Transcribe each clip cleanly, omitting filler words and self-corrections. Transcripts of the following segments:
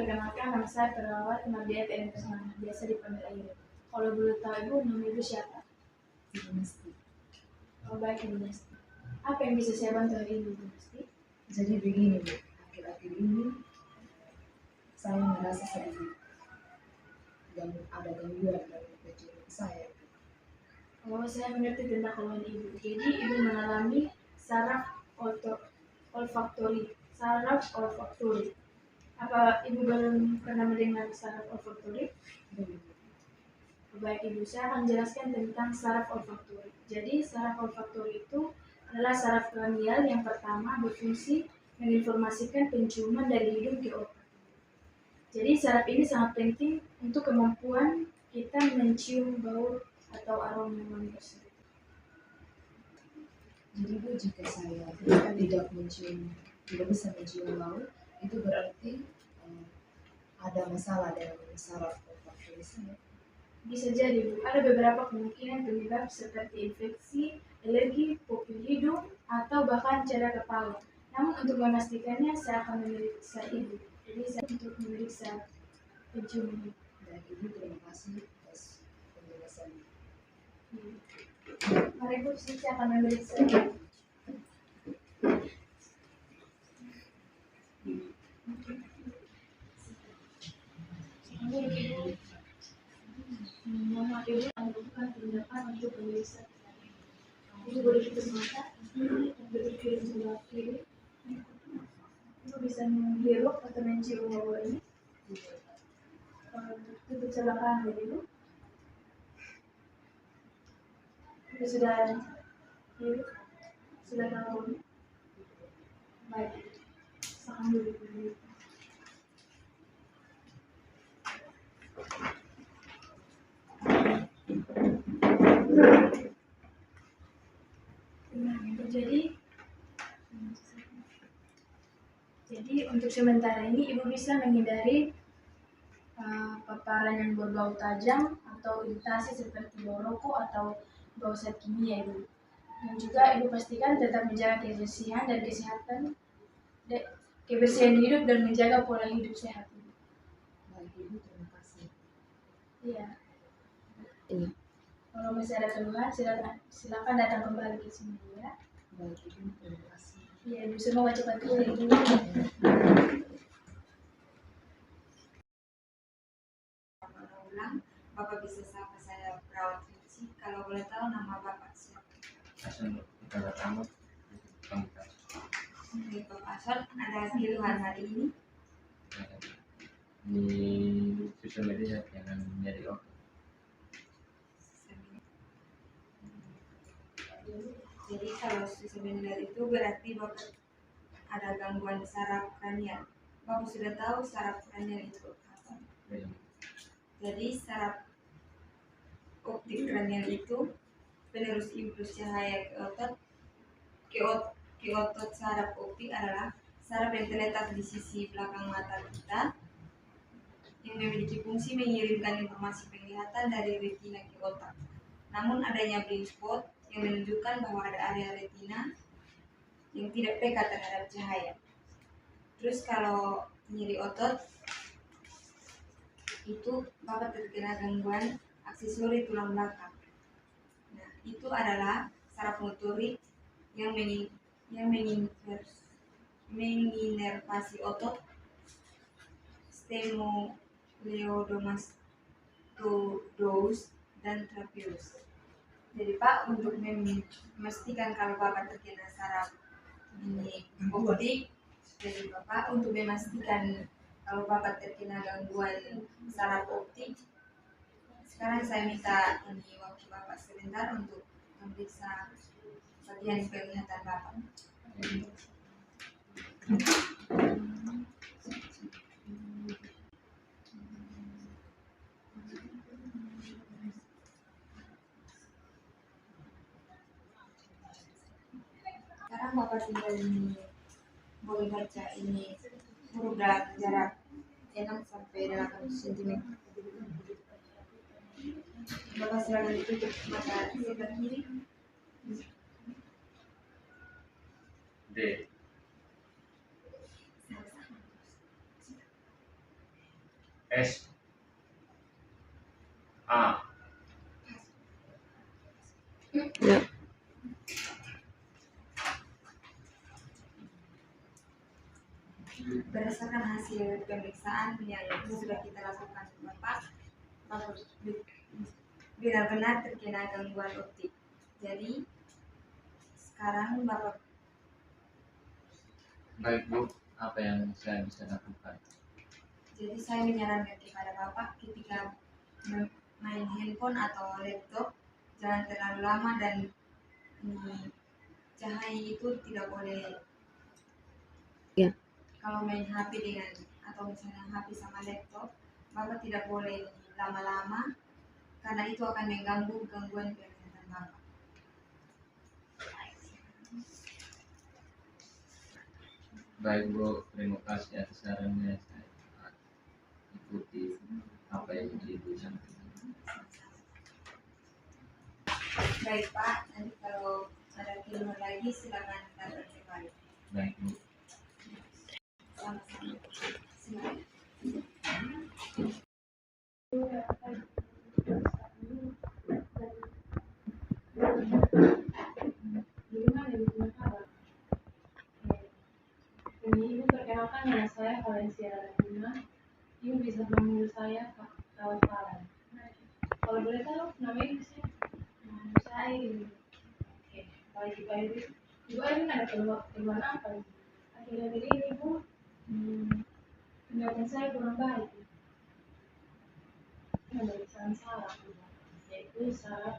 perkenalkan, nama saya perawat Mardiat Eni Kusmana, biasa dipanggil Ayu. Kalau boleh tahu Ibu, nama Ibu siapa? Ibu Mesti. Oh, baik Ibu Mesti. Apa yang bisa saya bantu hari ini Ibu Mesti? Jadi begini Bu, akhir-akhir ini saya merasa sedikit ada gangguan dalam pencernaan saya. Oh, saya mengerti tentang keluhan Ibu. Jadi Ibu mengalami saraf olfaktori. Apa Ibu belum pernah mendengar saraf olfaktori? Belum. Baik Ibu, saya akan jelaskan tentang saraf olfaktori. Jadi saraf olfaktori itu adalah saraf kranial yang pertama berfungsi menginformasikan penciuman dari hidung ke otak. Jadi saraf ini sangat penting untuk kemampuan kita mencium bau atau aroma wangi tersebut. Jadi Bu, jika saya tidak bisa mencium bau, itu berarti ada masalah dengan saraf olfaktori saya. Bisa jadi Bu, ada beberapa kemungkinan penyebab seperti infeksi, alergi, popul hidung, atau bahkan cedera kepala. Namun untuk memastikannya saya akan memeriksa Ibu. Jadi saya untuk memeriksa penciuman. Dan Ibu terima kasih atas penjelasannya. Mari Bu, saya akan memeriksa Ibu. Mohon Ibu membutuhkan tindakan untuk memeriksa. Ibu boleh tutup mata, berpikir sebelah kiri. Ibu bisa menghirup atau mencium bau ini. Tutup sebelah kanan Ibu. Ibu sudah hirup, sudah tahu. Baik, sakan dulu Ibu. Jadi untuk sementara ini Ibu bisa menghindari paparan yang berbau tajam atau iritasi seperti bau rokok atau bau zat kimia Ibu. Dan juga Ibu pastikan tetap menjaga kebersihan hidup dan menjaga pola hidup sehat Ibu. Baik Ibu, terima kasih. Iya. Iya. Kalau masih ada keluhan, silakan datang kembali ke sini ya. Baik Ibu, terima kasih. Iya, Ibu semoga cepat pulih Ibu. Bapak bisa sapa saya perawat Rinci. Kalau boleh tahu nama Bapak siapa? Hasan Utara Tamat. Bapak Hasan, ada keluhan hari ini? Di sosial media yang menjadi Jadi kalau sebenarnya itu berarti Bapak ada gangguan saraf kranial. Bapak sudah tahu saraf kranial itu apa? Jadi saraf optik kranial itu penerus impuls cahaya ke otot saraf optik adalah saraf yang terletak di sisi belakang mata kita yang memiliki fungsi mengirimkan informasi penglihatan dari retina ke otak. Namun adanya blind spot yang menunjukkan bahwa ada area retina yang tidak peka terhadap cahaya. Terus kalau nyeri otot itu Bapak terkena gangguan aksesori tulang belakang. Nah, itu adalah saraf motorik yang menginervasi otot stemoliodomastoideus dan trapeus. Jadi Pak, untuk memastikan kalau Bapak terkena saraf ini optik, jadi Bapak untuk memastikan kalau Bapak terkena gangguan saraf optik, sekarang saya minta ini waktu Bapak sebentar untuk memeriksa bagian penglihatan Bapak. Sekarang Bapak tinggal ini boleh baca ini huruf dalam jarak 6 sampai 8 cm. Bapak silakan ditutup mata sebelah kiri. D. S A. Ya. Berdasarkan hasil pemeriksaan yang sudah kita lakukan Bapak benar-benar terkena gangguan optik. Jadi sekarang Bapak Baik Bu, apa yang saya bisa lakukan? Jadi saya menyarankan kepada Bapak ketika main handphone atau laptop jangan terlalu lama dan cahaya itu tidak boleh. Ya. Kalau main HP dengan atau misalnya HP sama laptop, Bapak tidak boleh lama-lama karena itu akan mengganggu gangguan penglihatan Bapak. Baik Bu, terima kasih atas sarannya. Saya akan ikuti apa yang Ibu sampaikan. Baik Pak, nanti kalau ada keluhan lagi silakan datang kembali. Baik Bu. Sama-sama. Silakan. Gimana Ibu punya kabar? Ini Ibu perkenalkan nama saya Valencia Radina. Ibu bisa memanggil saya kawan Valen. Kalau boleh tahu nama Ibu sih? Nama saya Ibu. Oke, baik Ibu Ibu. Ibu ini ada keluhan apa Ibu? Akhir-akhir ini Ibu, penglihatan saya kurang baik. Pemeriksaan saraf Ibu, yaitu saraf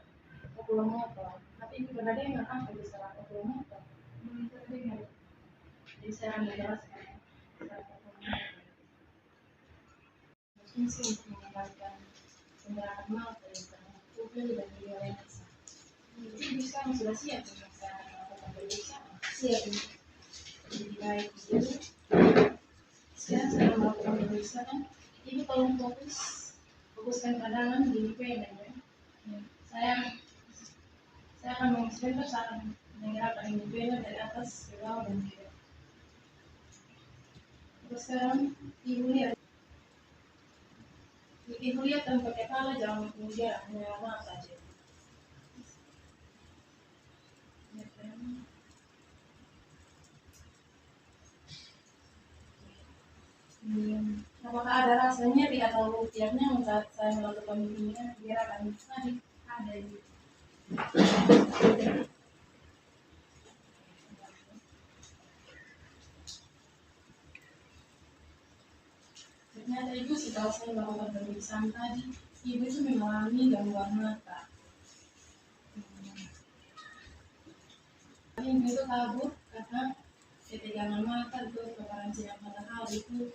okulomotor. Tapi Ibu pernah dengar apa itu saraf okulomotor? Pernah dengar. Jadi saya akan menjelaskan saraf okulomotor. Fungsi untuk mengembalikan pendaratan mata dengan pupil dan juga lensa. Jadi Ibu sekarang sudah siap untuk saya akan melakukan pemeriksaan. Siap Ibu. Jadi baik Ibu. Sekarang saya akan melakukan pemeriksaan. Ibu tolong fokuskan pandangan di pena ya. Saya akan mengeksperiment saat menggerakkan ini pena dari atas ke bawah dan kiri. Terus sekarang Ibu lihat. Ibu lihat tanpa kepala, jangan mengejar, hanya mata saja. Apakah ada rasa nyeri atau tiapnya saat saya melakukan gerakan tadi? Ada Ibu. Ternyata Ibu setelah saya melakukan pemeriksaan tadi, Ibu itu mengalami gangguan mata. Ibu itu kabur karena ketegangan mata itu paparan sinar matahari itu.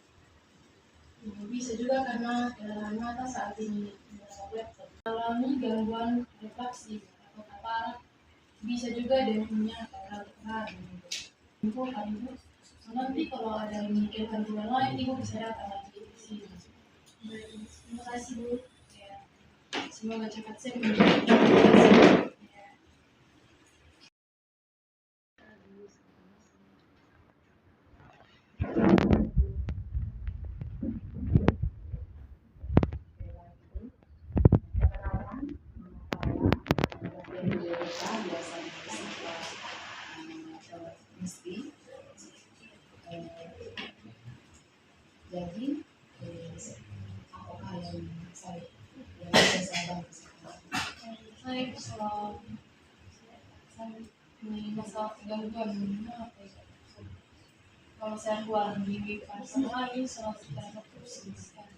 Bisa juga karena kelelahan mata saat ini menggunakan laptop. Alami gangguan refraksi atau katarak, bisa juga dengannya katarak. Ibu, nanti kalau ada memikirkan keluhan lain, Ibu bisa datang lagi di sini. Baik, terima kasih Bu. Ya. Semoga cepat sembuh. Jadi apakah yang bisa saya bantu sekarang? Saya ini masalah gangguan apa ya? Kalau saya keluar di pasar lagi, selalu terasa pusing sekali.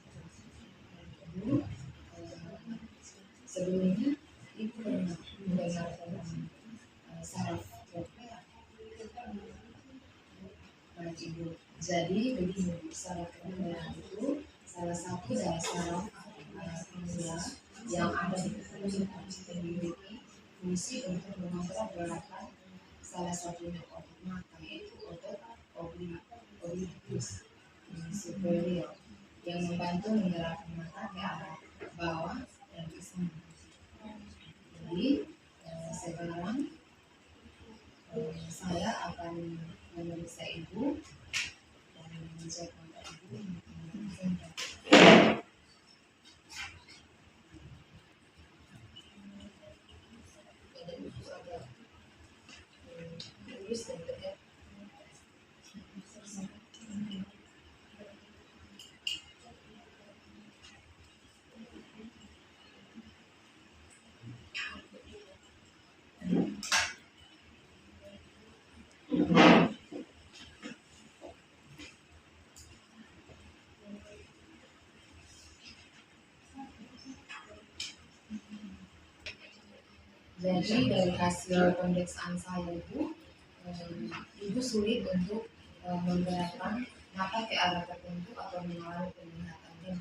Sebelumnya Ibu pernah mendengar tentang saraf tropea? Baik Ibu. Jadi begini, saraf tropea itu salah satu dari saraf pengular yang ada di kepala memiliki fungsi untuk mengontrol gerakan salah satunya otot mata, yaitu otot obliquus superior yang membantu menggerakkan mata ke arah bawah dan ke samping. Jadi sekarang saya akan memeriksa Ibu dan mengecek mata Ibu. Jadi dari hasil pemeriksaan saya itu, ibu sulit untuk menggerakkan mata ke arah tertentu atau mengalami penglihatannya.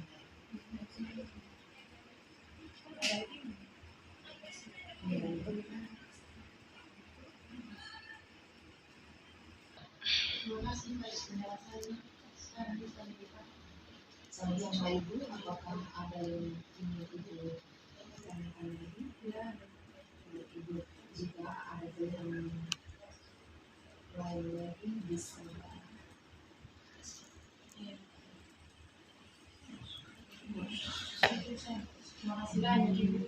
Terima kasih atas penjelasannya. Sekarang bisa dibuka. Saya sama ibu, apakah ada yang ingin ibu tanyakan lagi? Ya, Ibu jika ada yang lain lagi bisa. terima kasih banyak Ibu.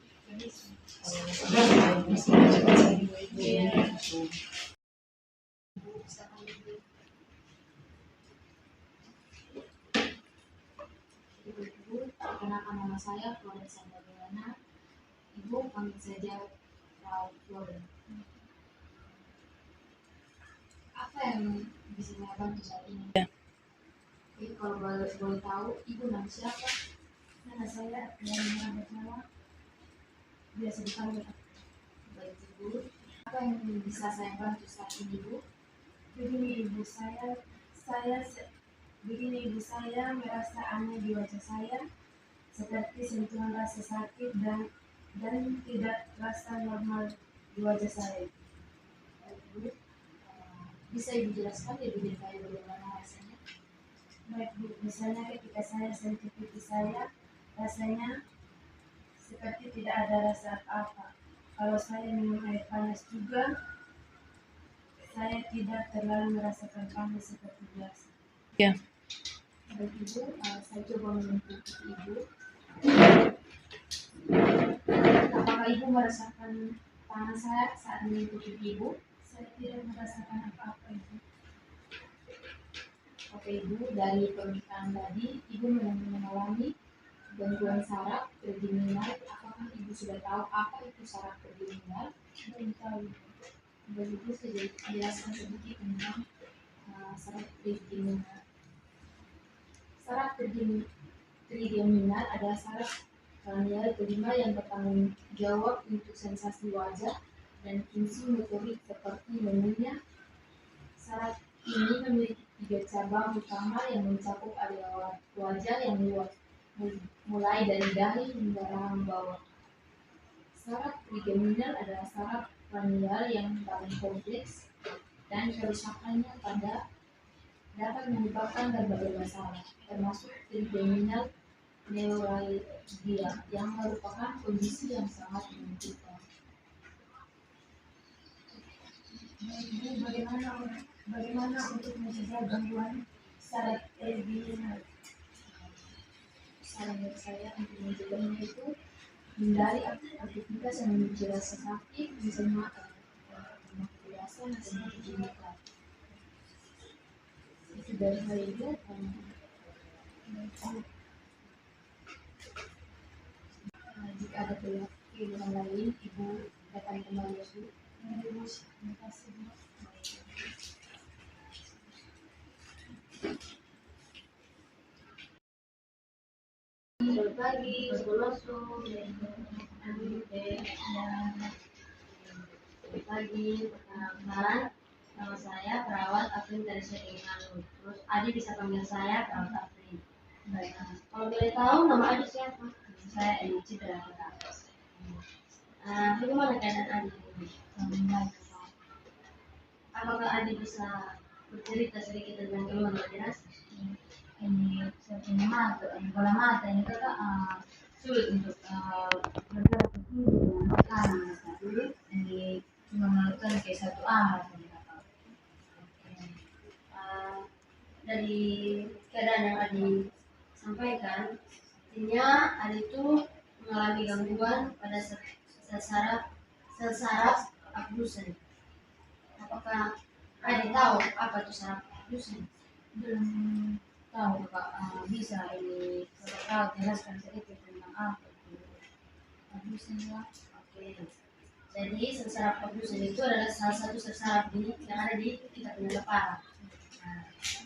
Ibu, perkenalkan nama saya Florence Sandariana. Ibu panggil saja Frau Florence. Apa yang bisa saya bantu saat ini? Jadi kalau boleh tahu, Ibu nama siapa? Nama saya Yana Bernawa. Biasa dipanggil. Baik Ibu. Apa yang bisa saya bantu saat ini Ibu? Begini Ibu, begini Ibu, saya merasa aneh di wajah saya, seperti sentuhan rasa sakit dan tidak rasa normal di wajah saya. Ibu, bisa Ibu jelaskan lebih detail bagaimana rasanya? Baik Bu, misalnya ketika saya sentuh pipi saya, rasanya seperti tidak ada rasa apa-apa. Kalau saya minum air panas juga, saya tidak terlalu merasakan panas seperti biasa. Ya. Baik Ibu, saya coba menyentuh pipi Ibu. Apakah Ibu merasakan tangan saya saat menyentuh pipi Ibu? Saya tidak merasakan apa-apa Ibu. Oke Ibu, dari pemeriksaan tadi, Ibu mengalami gangguan saraf trigeminal. Apakah Ibu sudah tahu apa itu saraf trigeminal? Belum tahu. Ibu saya jelaskan sedikit tentang saraf trigeminal. Saraf trigeminal adalah saraf kranial kelima yang bertanggung jawab untuk sensasi wajah dan fungsi motorik seperti mengunyah. Saraf ini memiliki 3 cabang utama yang mencakup area wajah yang luas, mulai dari dahi hingga rahang bawah. Saraf trigeminal adalah saraf kranial yang paling kompleks dan kerusakannya dapat menyebabkan berbagai masalah, termasuk trigeminal neuralgia yang merupakan kondisi yang sangat menentukan. Bagaimana untuk mencegah gangguan saraf trigeminal? Saran saya untuk mencegahnya itu hindari aktivitas yang memicu rasa sakit, misalnya biasa nasinya cuci muka. Itu dari saya Ibu. Jika ada pilihan lain, Ibu datang kembali ya Bu. Terima kasih Bu. Selamat pagi, Assalamualaikum. Selamat pagi, perkenalkan nama saya perawat Afrin dari Setingan. Terus Adi bisa panggil saya perawat Afrin. Baik, kalau boleh tahu nama Adi siapa? Saya Edi Citra. Bagaimana keadaan Adi? Baik. Apakah Adi bisa bercerita sedikit tentang keluhan wajah? Ini seperti bola mata ini kakak sulit untuk bergerak ke kiri dan ke kanan. Dulu ini cuma melakukan kayak satu arah saja kakak. Dari keadaan yang Adi sampaikan, artinya Adi itu mengalami gangguan pada sel saraf abdusen. Apakah Adi tahu apa itu saraf abdusen? Belum tahu Kak. Bisa ini Kakak jelaskan sedikit tentang apa itu abdusen ya? Oke. Jadi sel saraf abdusen itu adalah salah satu sel saraf yang ada di kita punya kepala.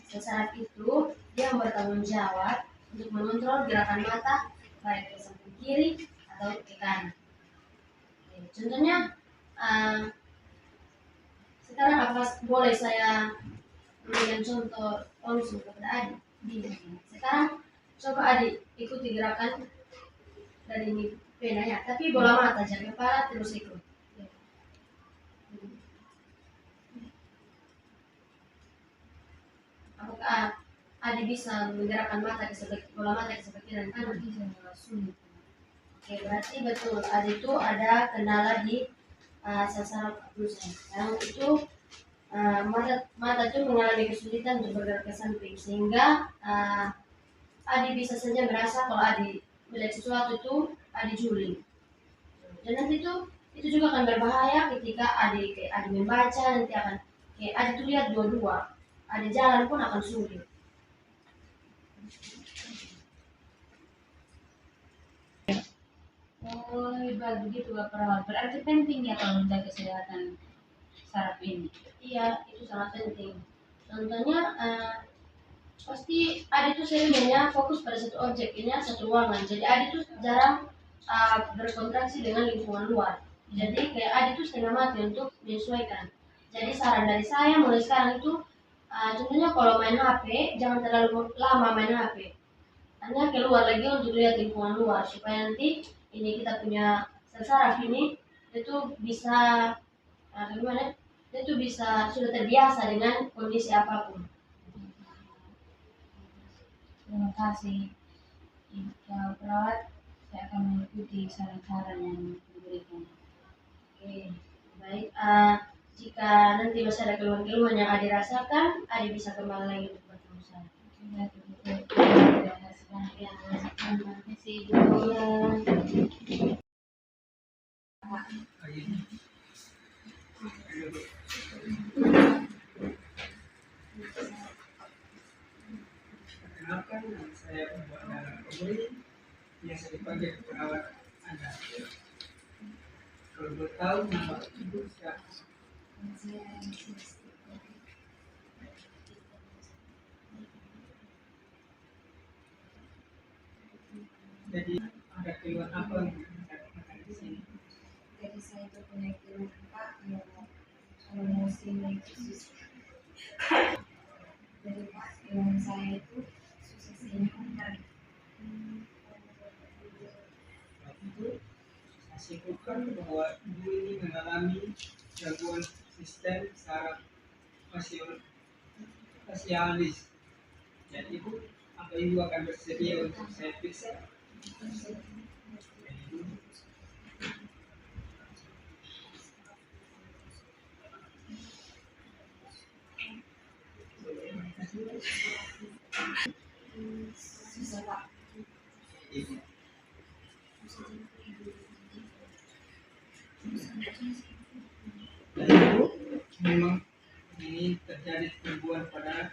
Sel saraf itu dia bertanggung jawab untuk mengontrol gerakan mata baik ke samping kiri atau ke kanan. Contohnya uh, sekarang apa boleh saya berikan contoh langsung kepada adik? Sekarang coba adik ikuti gerakan dari ini pena ya, tapi bola mata jangan kepala terus ikut. Apakah adik bisa menggerakkan mata ke bola mata ke sebelah kiri dan kanan? Sulit. Oke, berarti betul adik itu ada kendala di sasaran pulsa. Yang itu mata itu mengalami kesulitan untuk bergerak ke samping, sehingga adik bisa saja merasa kalau adik melihat sesuatu itu adik juling. Dan nanti itu juga akan berbahaya ketika adik membaca, nanti akan adik tuh lihat dua-dua, adik jalan pun akan sulit. Oh, begitu Pak Perawat. Berarti penting ya kalau menjaga kesehatan saraf ini. Iya, itu sangat penting. Contohnya pasti adik tuh seringnya fokus pada satu objek, ini satu ruangan. Jadi adik tuh jarang berkontraksi dengan lingkungan luar. Jadi kayak adik tuh setengah mati untuk menyesuaikan. Jadi saran dari saya mulai sekarang itu contohnya kalau main HP jangan terlalu lama main HP. Hanya keluar lagi untuk lihat lingkungan luar supaya nanti ini kita punya sel saraf ini itu bisa gimana? Itu bisa sudah terbiasa dengan kondisi apapun. Terima kasih. Pak Perawat, saya akan mengikuti saran-saran yang diberikan. Oke, baik. Jika nanti masih ada keluhan-keluhan yang adik rasakan, adik bisa kembali lagi untuk bertemu saya. Ya, terima kasih Bu. Perkenalkan, nama saya Mbak Dara Komuri, biasa dipanggil perawat anak. Kalau boleh tahu nama ibu siapa? Jadi ada keluhan apa yang kita dapatkan di sini? Jadi saya itu punya keluhan Pak, kalau musim itu susah. Jadi Pak, keluhan saya itu susah senyum dan Itu saya simpulkan bahwa ibu ini mengalami gangguan sistem saraf fasialis. Jadi ibu, apa ibu akan bersedia untuk saya periksa? susah Pak. Ibu. Dan ibu memang ini terjadi gangguan pada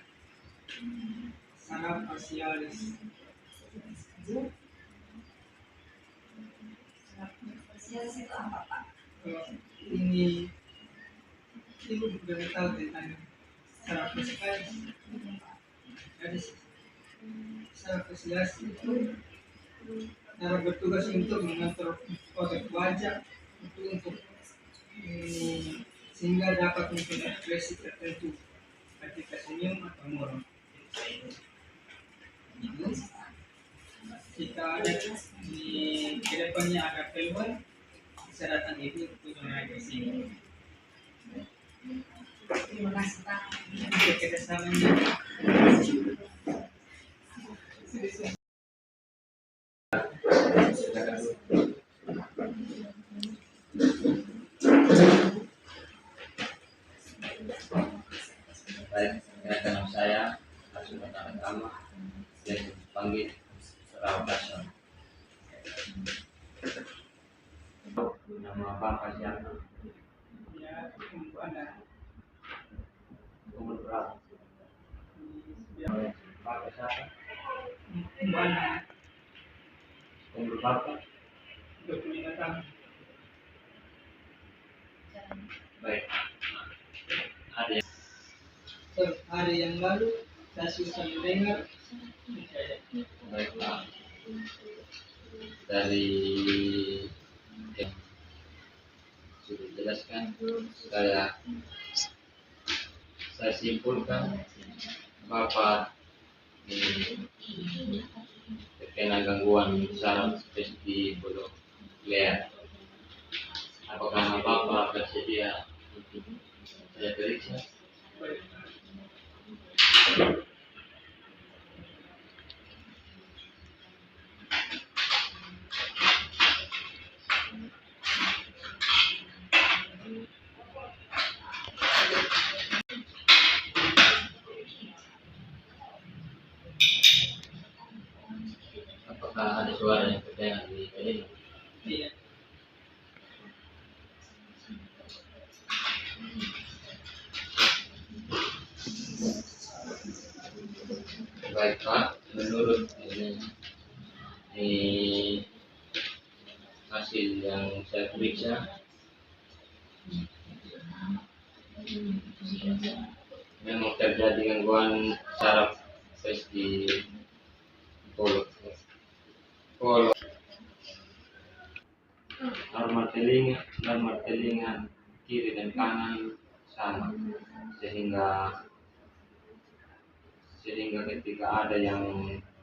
saraf fasialis. Fasialis itu apa Pak? Ini ibu sudah tahu tentang saraf fasialis. Jadi saraf fasialis itu cara bertugas untuk mengatur otot wajah untuk sehingga dapat mempunyai ekspresi tertentu ketika senyum atau murung. Itu jika ada di kedepannya ada keluhan, bisa datang ibu untuk naik ke sini. Terima kasih Pak. Untuk kerjasamanya. Baik, nama saya Asuman Agama yang dipanggil Perawat Nasional. Nama Bapak siapa? Ya, ibu Anda. Umur berapa? Bapak siapa? Ibu Anda Umur Bapak? 25 tahun. Baik. Ada yang Hari yang lalu saya susah mendengar. baik Pak. Dari yang sudah dijelaskan jelaskan, saya simpulkan Bapak ini terkena gangguan saraf vestibuler. Apakah Bapak bersedia untuk saya periksa? Apakah ada suara yang terdengar di telinga? Iya. Baik Pak, menurut ini hasil yang saya periksa memang terjadi gangguan saraf vestibular. Normal telinga kiri dan kanan sama, sehingga ketika ada yang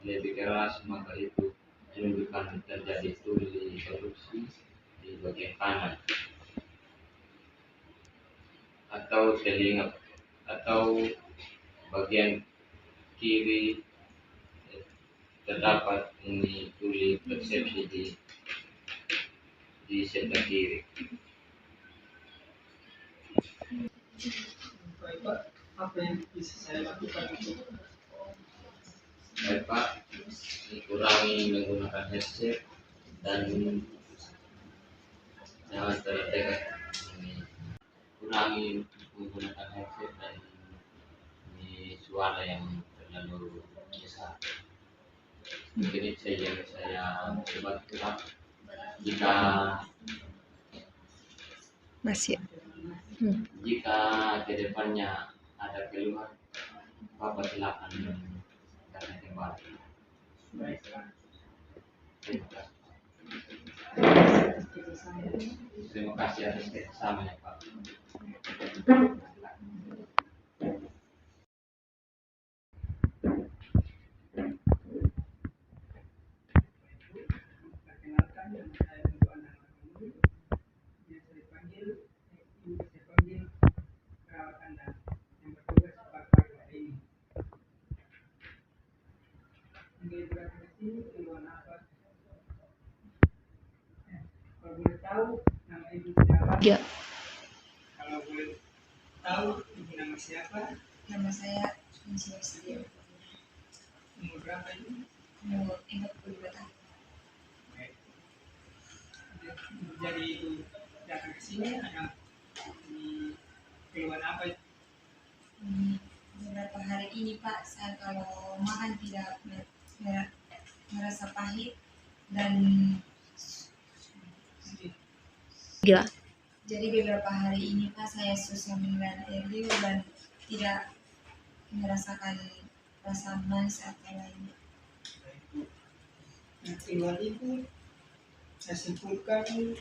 lebih keras maka itu menunjukkan terjadi tuli erupsi di bagian kanan atau telinga atau bagian kiri terdapat ini tuli persepsi di sebelah kiri. Baik Pak, apa yang bisa saya lakukan untuk Baik Pak, kurangi menggunakan headset dan jangan terlalu dekat. Kurangi menggunakan headset dan ini suara yang terlalu besar. Mungkin itu saja yang saya coba Pak. Jika Masih. kedepannya ada keluhan, Bapak silakan datang kembali. baik Pak? Terima kasih. Terima kasih atas kerjasamanya Pak. Perkenalkan, nama saya Bungku Anang Rahmanul. Biasa dipanggil perawat Anda yang bertugas pada pagi hari ini. Mungkin berada di sini keluhan apa? Kalau boleh tahu nama ibu siapa? Ya. Kalau boleh tahu ibu nama siapa? Nama saya Niswa Setia. Umur berapa ibu? Umur 42 tahun. Baik. Jadi ibu datang ke sini ada keluhan apa? Beberapa hari ini Pak, saya kalau makan tidak merasa pahit dan Gila. jadi beberapa hari ini Pak saya susah minum air liur dan tidak merasakan rasa manis atau lainnya. Nah, keluhan itu saya simpulkan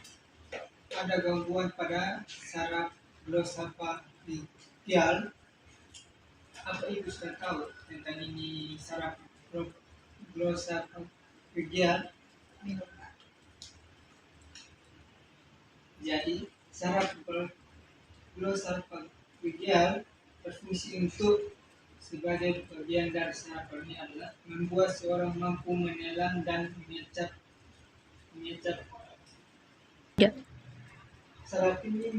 ada gangguan pada saraf glosofaringeal. Apa ibu sudah tahu tentang ini saraf glosofaringeal? Belum Pak. Jadi saraf glosofaringeal berfungsi untuk sebagai bagian dari saraf ini adalah membuat seorang mampu menelan dan mengecap. Ya. Saraf ini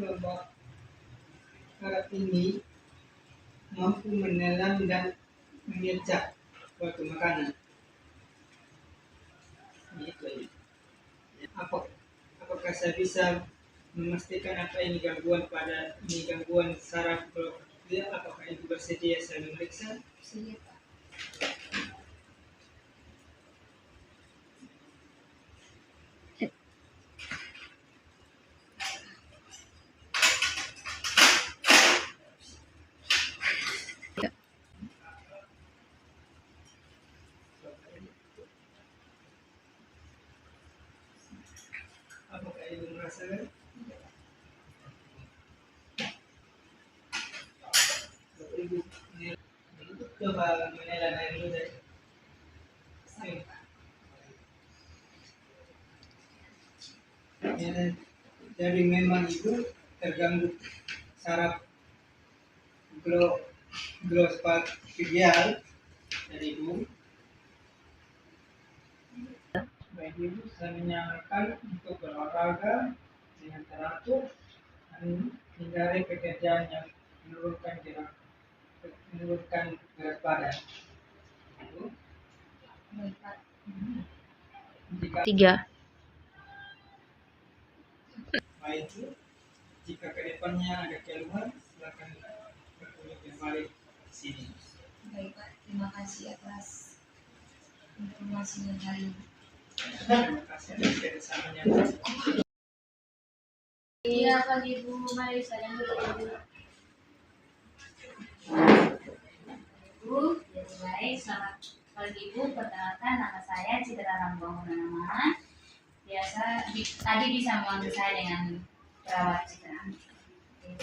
mampu menelan dan mengecap suatu makanan. Itu. Apakah saya bisa memastikan apa ini gangguan saraf glosofaringeal? Apakah itu bersedia saya memeriksa? Sudah Pak. Apakah ibu merasakan? coba menilai dari dulu deh. Jadi memang itu terganggu saraf glosophageal dari ibu. Baik ibu saya menyarankan untuk berolahraga dengan teratur dan hindari pekerjaan yang menurunkan berat badan. Ibu, jika 3. baik itu, jika kedepannya ada keluhan, silakan berkunjung kembali ke sini. Baik Pak, terima kasih atas informasinya hari ini. Terima kasih atas kerjasamanya. Iya Pak Ibu, mari saya dulu. Ibu, jadi baik, selamat pagi Ibu. Perkenalkan nama saya Citra Rambangunama. Tadi bisa memanggil saya dengan perawat Citra.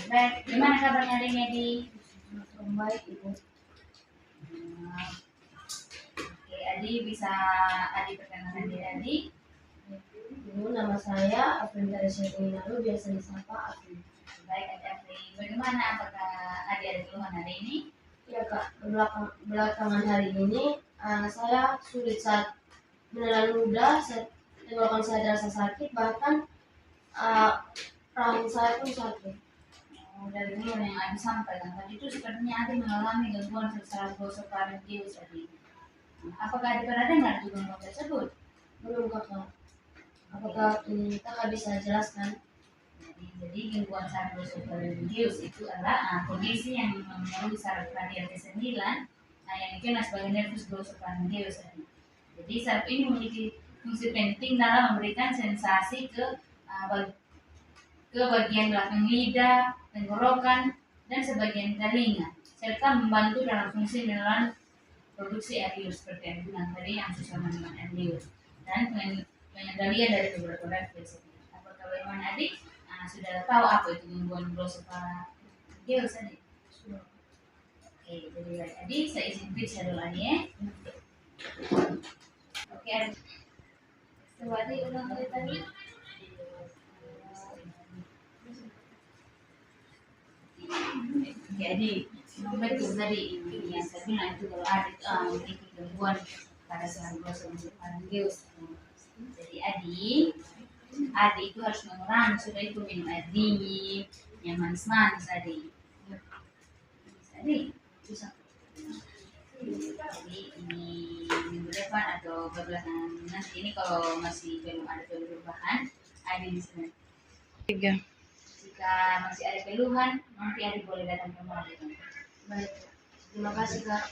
Baik, gimana kabarnya hari ini Adi? Baik Ibu. Oke, Adi bisa perkenalkan diri Adi. Ibu, nama saya Afrin Teresia Lalu, biasa disapa Afrin. Baik, Adi Afrin. Bagaimana? Apakah Adi ada keluhan hari ini? Ya Kak, belakangan hari ini saya sulit saat menelan ludah, tenggorokan saya terasa sakit, bahkan rahang saya pun sakit. Dari dulu yang Adi sampaikan tadi itu sepertinya Adi mengalami gangguan saraf glosofaringeus Adi. Apakah Adi pernah dengar gangguan tersebut? Belum Kakak. Apakah Kakak bisa jelaskan? Jadi gangguan saraf glosofaringeus itu adalah kondisi yang mempengaruhi saraf radial T9 yang dikenal sebagai nervus glosofaringeus. Jadi saraf ini memiliki fungsi penting dalam memberikan sensasi ke bagian belakang lidah, tenggorokan, dan sebagian telinga, serta membantu dalam fungsi menelan produksi air liur seperti yang bilang tadi yang susah menelan air liur dan pengendalian dari beberapa refleks. Apakah bagaimana adik sudah tahu apa itu gangguan glosofaringeus adik? Oke, jadi baik adik, saya izin periksa dulu ya. Oke adik, coba adik ulang kali tadi. Jadi betul tadi ini yang saya bilang itu kalau adik memiliki gangguan pada saraf glosofaringeus. Jadi adik itu harus mengurangi sudah itu minum air dingin, yang manis-manis adik. Adik bisa. Jadi ini minggu depan atau belakangan nanti ini kalau masih belum ada perubahan, adik bisa. 3. Jika masih ada keluhan, nanti adik boleh datang kembali. Baik, terima kasih Kak.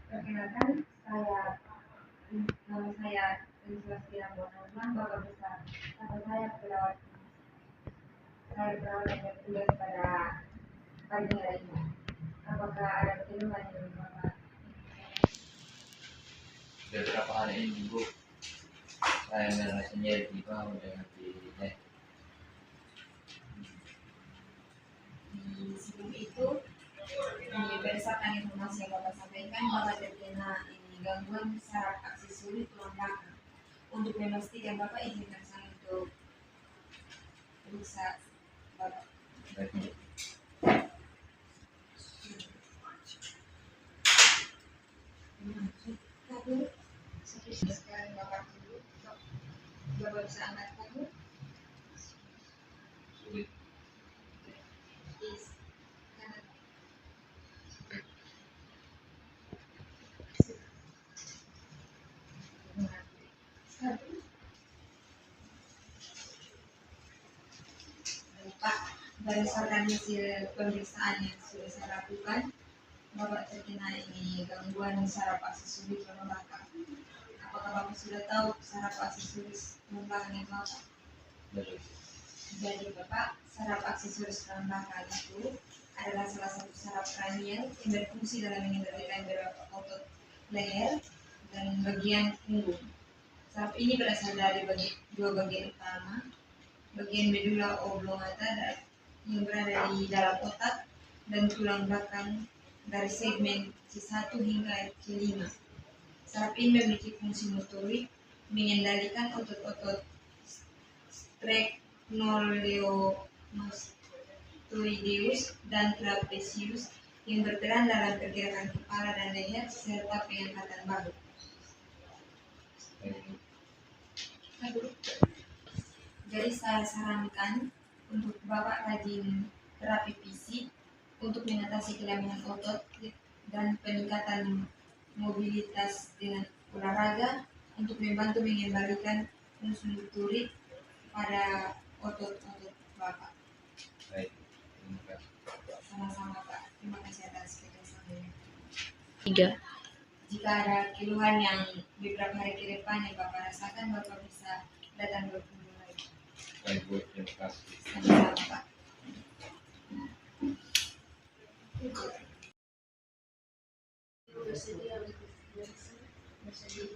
Perkenalkan, nama saya Elisabeth Bonarman, Bapak Besar. Nama saya perawat. Saya perawat yang bertugas pada pagi hari ini. Apakah ada keluhan dari Bapak? Beberapa hari ini Bu, saya merasa nyeri di bahu dengan di neck. Sebelum itu, berdasarkan informasi yang Bapak sampaikan, Bapak terkena gangguan saraf aksesori tulang belakang. Untuk memastikan Bapak izinkan saya untuk periksa Bapak. Baik, Bu. Sekarang Bapak dulu, Bapak bisa angkat kaki. Sulit. Kanan. Pak, berdasarkan hasil pemeriksaan yang sudah saya lakukan, Bapak terkena gangguan saraf aksesori tulang belakang. Apakah Bapak sudah tahu saraf aksesori tulang belakang itu apa? Belum. Jadi Bapak, saraf aksesori tulang belakang itu adalah salah satu saraf kranial yang berfungsi dalam mengendalikan beberapa otot leher dan bagian punggung. Saraf ini berasal dari dua bagian utama, bagian medula oblongata yang berada di dalam otak dan tulang belakang dari segmen C1 hingga C5. Saraf ini memiliki fungsi motorik, mengendalikan otot-otot sternocleidomastoideus dan trapezius yang berperan dalam pergerakan kepala dan leher serta pengangkatan bahu. Jadi saya sarankan untuk Bapak rajin terapi fisik untuk mengatasi kelemahan otot dan peningkatan mobilitas dengan olahraga untuk membantu mengembalikan fungsi motorik pada otot-otot Bapak. Baik, terima kasih. Sama-sama Pak, terima kasih atas kerjasamanya. 3. Jika ada keluhan yang beberapa hari ke depan yang Bapak rasakan, Bapak bisa datang berkunjung lagi. Baik, Bu, terima kasih. Sama-sama Pak. Bersedia untuk bersedia.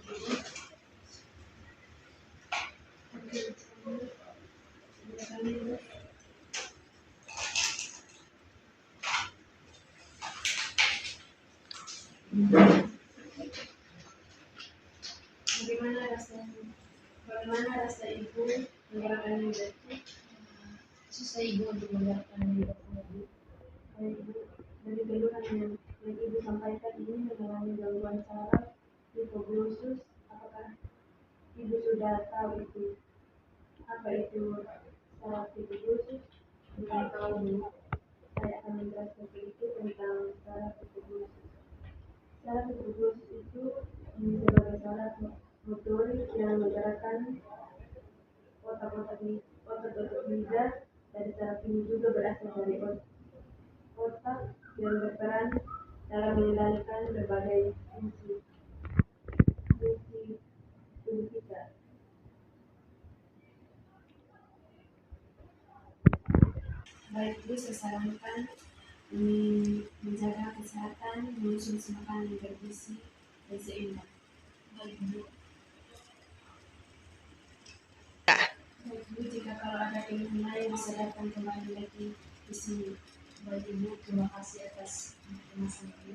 Bagaimana rasa ibu menggerakkan lidah? Susah ibu untuk menggerakkan lidahnya, Bu. Ibu, dari keluhan yang ibu sampaikan ini mengalami gangguan saraf hipoglossus. Apakah ibu sudah tahu itu apa itu saraf hipoglossus? Bukan tahu Bu. Saya akan menjelaskan sedikit tentang saraf hipoglossus. Saraf hipoglossus itu sebagai saraf motorik yang menggerakkan otak-otak lidah, dan saraf ini juga berasal dari otak yang berperan dalam mengendalikan berbagai fungsi tubuh kita. Baik, Bu, saya sarankan menjaga kesehatan, mengonsumsi makanan yang bergizi dan seimbang. Baik, Bu. Baik, Bu, jika kalau ada keluhan lain bisa datang kembali lagi di sini. Baik Ibu, terima kasih atas informasi ini.